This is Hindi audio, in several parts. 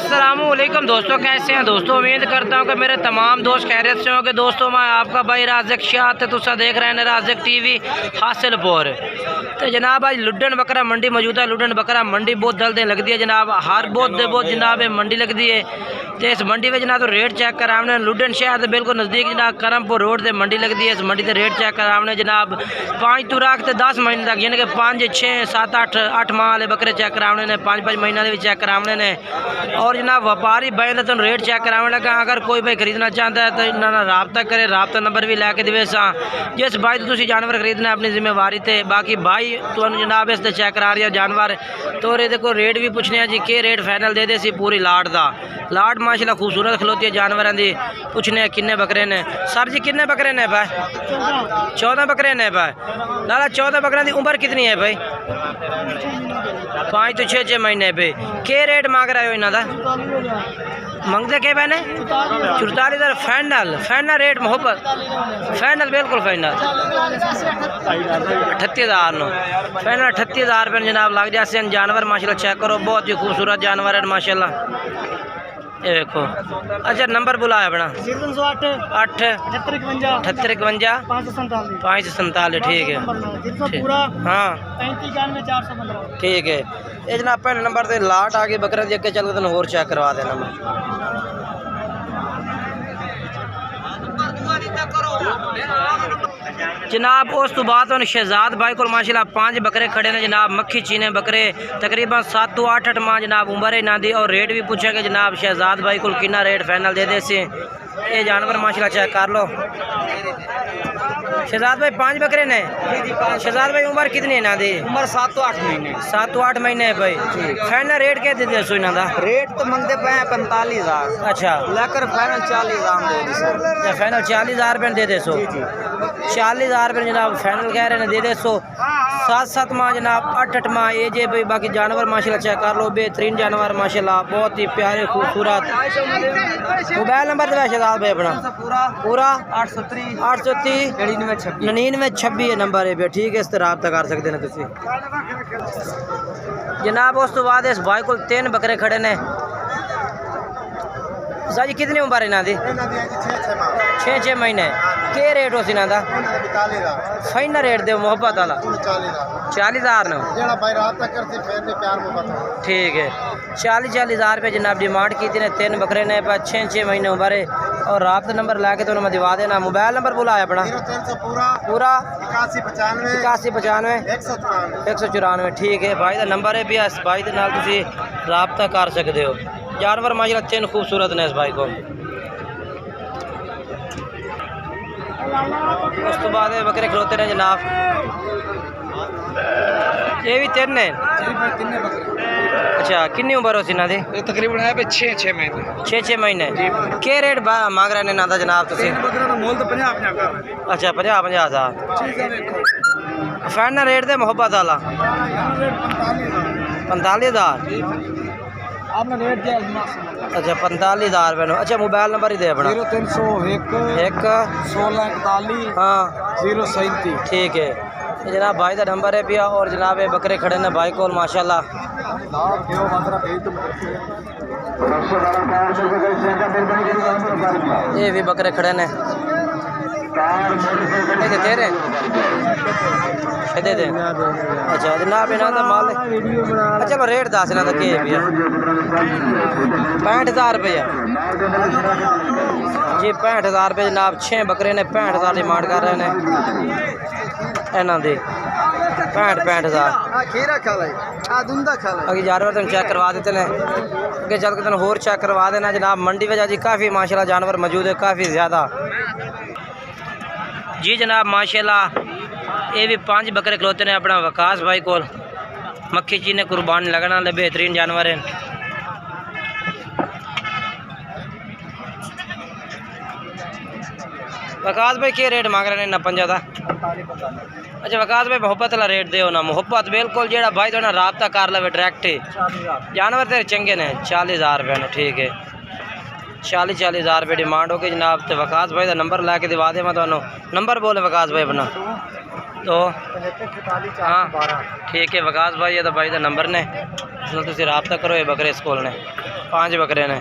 अस्सलामुअलैकुम दोस्तों, कैसे हैं दोस्तों। उम्मीद करता हूं कि मेरे तमाम दोस्त खैरियत से होंगे। दोस्तों मैं आपका भाई राज़िक शाह तुसा देख रहे हैं राज़िक टीवी हासिलपुर। तो जनाब आज लुडन बकरा मंडी मौजूद है। लुडन बकरा मंडी बहुत जल्द लगती है जनाब, हर बहुत जनाब मंडी लगती है। तो इस मंडी में जनाब तो रेट चेक करा हमने लुडन शहर से बिल्कुल नज़दीक जनाब करमपुर रोड से मंडी लगती है। इस मंडी से रेट चेक करा हमने जनाब 5 तुराख से 10 महीने तक, यानी कि 5 6 7 8 माह वाले बकरे चेक करा हमने, 5 महीना भी चेक करा हमने। और जनाब व्यापारी भाई तो रेट चेक कराने लगा। अगर कोई भाई खरीदना चाहता है तो इन्होंने रबता करे, रबता नंबर भी लैके देवे सा। जिस भाई तो तुम जानवर खरीदना अपनी जिम्मेवारी थे। बाकी भाई तो जनाब इस चेक करा रही है जानवर तो देखो रेट भी पूछने जी के रेट फाइनल दे दे सी पूरी लाट का। लाट माशाल्लाह खूबसूरत खलोती है जानवर की। पूछने किन्ने बकरे ने सर जी, किन्ने बकरे ने भाई? 14 बकरे ने भाई। लाला 14 बकरे की उम्र कितनी है भाई? 5 तो 6 महीने पे। के रेट मांग रहे हो इन्हों मंगते के मैंने 44,000 फाइनल रेट मोहब्बत फाइनल बिल्कुल फाइनल 38,000 नो फाइनल 38,000 रुपये जनाब लग जाते जानवर। माशाल्लाह चेक करो, बहुत ही खूबसूरत जानवर है माशाल्लाह। ये देखो। अच्छा नंबर बुलाया अपना 8 78 51 547। ठीक है हाँ ठीक है। ये जनाब पहले नंबर से लाट आगे बकरा देख के चलो तेन होर चेक करवा देना मैं। जनाब उस तो बाद शहजाद भाई को माशाल्लाह 5 बकरे खड़े ने जनाब, मक्खी चीने बकरे तकरीबन 7 तो 8 माह जनाब उम्र है इन्हों की। और रेट भी पूछेंगे जनाब शहजाद भाई को कितना रेट फाइनल दे दे सी। ये जानवर माशाल्लाह चेक कर लो। शहजाद भाई 5 बकरे ने। शहजाद भाई उम्र कितनी है इन्हों की? उम्र 7 तो 8 महीने। 7 तो 8 महीने है भाई। फाइनल रेट क्या दे दो इन्हों का? रेट तो मंगते पे 45,000। अच्छा लेकर फाइनल 40,000 दे दी सर। फाइनल 40,000 रुपये दे दे सो। 40,000 रुपये जनाब फाइनल कह रहे हैं दे दे सो। 7 माह जनाब 8 माह एज है भाई। बाकी जानवर माशाल्लाह चेक कर लो, बेहतरीन जानवर माशाल्लाह, बहुत ही प्यारे खूबसूरत। मोबाइल नंबर तो शहजाद भाई अपना पूरा 830 99 26 नंबर है। ठीक है, इस तरह रब्ता कर सकते हैं तुम जनाब। उस तो बाद इस भाई को 3 बकरे खड़े ने। सर जी कितनी उम्र है इन्हों की? 6 महीने। के रेट हो इन्हों का? फाइनल रेट दे मोहब्बत वाला 40,000 न। ठीक है 40,000 रुपये जनाब डिमांड की थी ने। 3 बकरे ने 6 महीने उम्र है। और रात नंबर ला के तो मैं दिवा देना। मोबाइल नंबर बुलाया अपना पूरा 8195 194। ठीक है भाई का नंबर है भी। इस भाई के नाल तुसी राबता कर सकते हो। जानवर माशाल्लाह 3 खूबसूरत ने इस भाई को। उस तो बाद बकरे खलोते ने जनाब। ये भी 3 ने। अच्छा कितनी उम्र हो इन्हों की? तकरीबन है 6 महीने। 6 महीने। के रेट मांग रहे हैं ना जनाब तुसी? अच्छा 50,000 फाइनल रेट दे मोहब्बत वाला 45,000 आपने रेट दिया। अच्छा 45,000 रुपये। अच्छा मोबाइल नंबर ही दे अपना 0301 1641 हाँ 037। ठीक है जनाब भाई का नंबर है भैया। और जनाब ये बकरे खड़े ने भाई को माशाल्लाह। ये भी बकरे खड़े ने तेरे दे। अच्छा जनाब इन्हों का माल। चलो रेट दस इन्हों का के भैया? 65,000 रुपये जी। 65,000 रुपये जनाब। 6 बकरे ने 65,000 डिमांड कर रहे हैं इन्हों की। 65,000 अभी जानवर तुम चेक करवा देते हैं। अगे चल के तुम होर चेक करवा देना जनाब। मंडी में जी काफ़ी माशाल्लाह जानवर मौजूद है, काफ़ी ज़्यादा जी जनाब माशाल्लाह। ये भी 5 बकरे खलोते ने अपना वकास भाई को। मक्खी चीने कुर्बान लगना वाले बेहतरीन जानवर हैं। वकास भाई के रेट मांग रहे हैं ना 50 का? अच्छा वकास भाई मोहब्बत वाला रेट दो ना। मोहब्बत बिल्कुल जो भाई तो रबता कर ले डायरैक्ट ही। जानवर तेरे चंगे ने 40,000 रुपये ने। ठीक है 40,000 रुपये डिमांड होगी जनाब। तो वकास भाई का नंबर ला के दिवा दे मैं तो। नंबर बोले वकास भाई अपना तो हाँ ठीक है वकास भाई ये तो भाई का नंबर ने इसमें तुसी राब्ता करो। ये बकरे इस कोल ने 5 बकरे ने।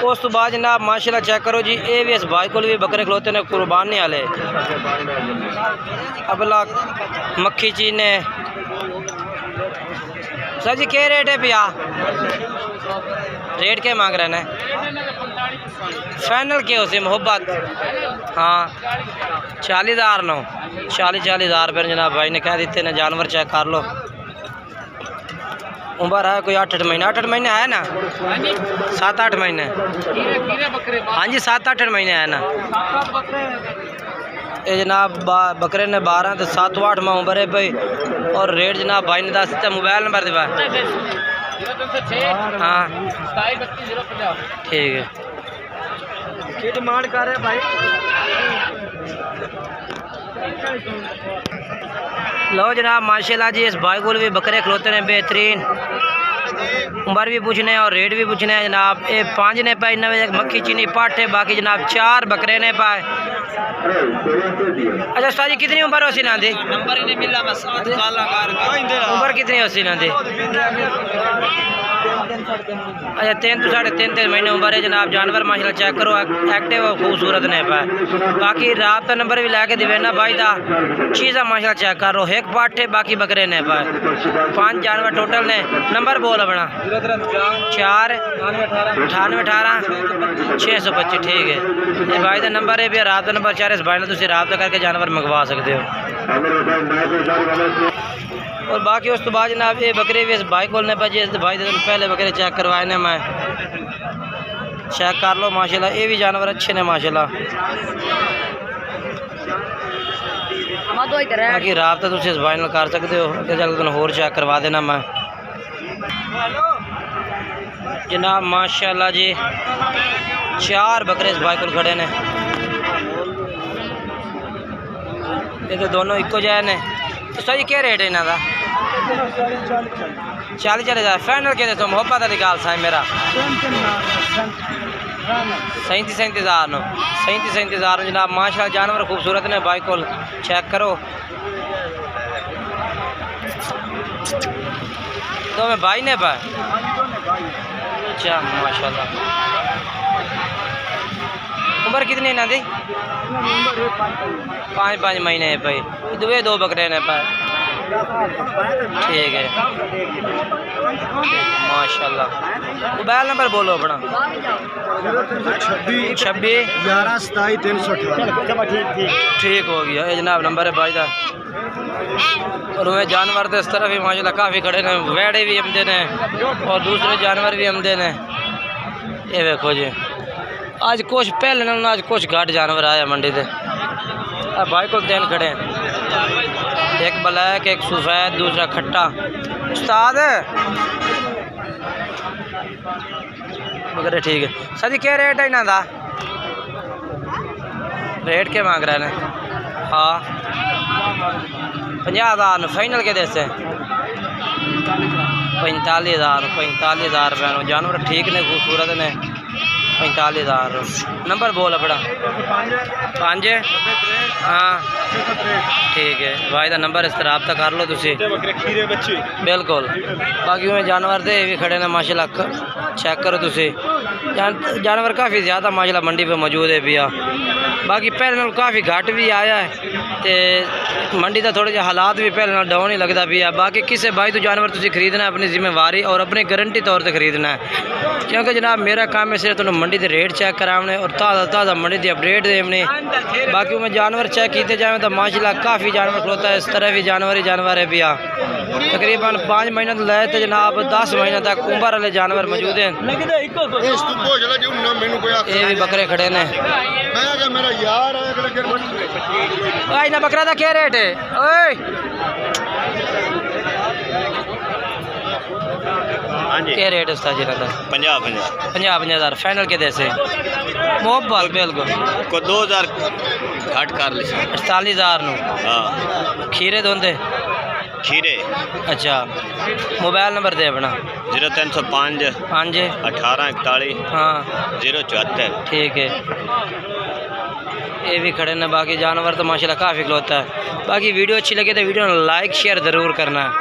उस तो बाद जनाब माशाल्लाह चेक करो जी, ये भी इस भाई को भी बकरे खलोते ने कुर्बानी वाले। अबला मक्खी चीने सर जी क्या रेट है भैया? रेट क्या मांग रहे हैं? फाइनल क्या उसे मोहब्बत? हाँ 40,000 नो 40,000 रुपये जनाब भाई ने कह देते ने। जानवर चेक कर लो। उम्र है कोई 8-8 महीने। 8-8 महीने है ना? 7-8 महीने। हाँ जी 7-8 महीने है ना। ये जनाब बकरे ने 12 तो 7-8 माह उम्र है भाई। और रेट जनाब भाई ने दस मोबाइल नंबर दिवा। हाँ ठीक है। ये डिमांड कर रहे हैं भाई। लो जनाब माशाल्लाह जी, इस भाई को भी बकरे खलोते हैं बेहतरीन। उम्र भी पूछने और रेट भी पूछने हैं जनाब। ये 5 ने पाए, 9 मक्खी चीनी पाठ है, बाकी जनाब 4 बकरे ने पाए। अच्छा उस्ताद जी कितनी उम्र हो सी ना दी? उम्र कितनी हो सी ना दी? अच्छा 3 to 3.5 महीने उम्र है जनाब। जानवर माशाल्लाह चेक करो एक्टिव और खूबसूरत ने पाए। बाकी राब्ता नंबर भी लैके दिवे ना भाई दा। चीज़ा माशाल्लाह चेक करो। एक पाठ है, बाकी बकरे ने पाए। 5 जानवर टोटल ने। नंबर बोल अपना 4 98 18 625। ठीक है ये भाई का नंबर है भी। राब्ता नंबर 4 इस भाई ने तुम राब्ता करके जानवर मंगवा सकते हो। और बाकी उस तो बाद जनाब ये बकरे भी इस भाई को बजे भाई पहले बकरे चेक करवाए ने। मैं चेक कर लो माशाल्लाह। ये भी जानवर अच्छे ने माशाल्लाह। बाकी राब्ता तुम इस भाई कर सकते हो। अगर चल तुम होर चेक करवा देना मैं जनाब माशाल्लाह जी। 4 बकरे इस भाई को खड़े ने। ये तो दोनों इको जाए ने। तो सही क्या रेट है इन्हों का? 40,000 फाइनल के तो मोहब्बत वाली गाल सा मेरा 37,000 नो 37,000 जनाब माशाल्लाह। जानवर खूबसूरत ने भाई को चेक करो। तो मैं भाई ने पाए। अच्छा माशाल्लाह। उम्र कितनी इन्हों की? 5 महीने है भाई। 2 बकरे ने पाए। ठीक है माशाल्लाह। मोबाइल नंबर बोलो अपना। 26 11 27 318। ठीक हो गया ये जनाब नंबर है भाई का। और वह जानवर तो इस तरफ ही माशाल्लाह काफ़ी खड़े ने। वेड़े भी आमदे ने और दूसरे जानवर भी आमदे ने। ये देखो जी आज कुछ पहले ना आज कुछ घाट जानवर आया मंडी से। भाई को 3 खड़े हैं। एक ब्लैक, एक सफ़ेद, दूसरा खट्टा। उस्ताद वगैरह ठीक है। सर जी क्या रेट है इन्हों का? रेट क्या मांग रहे हैं? हाँ 50,000 फाइनल के देसे 45,000 रुपये। जानवर ठीक ने खूबसूरत ने। 45,000 नंबर बोल अपना 5 हाँ ठीक है भाई का नंबर इस तरह रब्ता कर लो तुसी। बिल्कुल बाकी में जानवर दे भी खड़े ने माशाल्लाह चेक करो तुसी। जानवर काफ़ी ज़्यादा माशाल्लाह मंडी पे मौजूद है भैया। बाकी पहले नाल काफ़ी घट भी आया है तो मंडी का थोड़े जे हालात भी पहले नाल डाउन ही लगता भी है। बाकी किसी भाई तो जानवर तुसी खरीदना है अपनी जिम्मेवारी और अपनी गारंटी तौर पर खरीदना है। क्योंकि जनाब मेरा काम है सिर्फ तुम मंडी के रेट चेक कराने और ताज़ा मंडी की अपडेट देने। बाकी में जानवर चेक किए जाए तो माशाल्लाह काफ़ी जानवर खलोता है। इस तरह भी जानवर है भैया। तकरीबन 5 महीने तो लाए तो जनाब 10 महीने तक उम्र वाले जानवर मौजूद हैं। ये भी बकरे खड़े ने। ना बकरा का क्या रेट है? ओए क्या रेट है उस्ताद जी का? 50,000 फाइनल के देसे मोहब्बत बिल्कुल को 2,000 घट कर ली 48,000 नो। हाँ खीरे दोंदे खीरे। अच्छा मोबाइल नंबर दे अपना 0305 5 18 41 हाँ 074। ठीक है। ये भी खड़े ना। बाकी जानवर तो माशाल्लाह काफ़ी खिलौता है। बाकी वीडियो अच्छी लगे तो वीडियो लाइक शेयर ज़रूर करना है।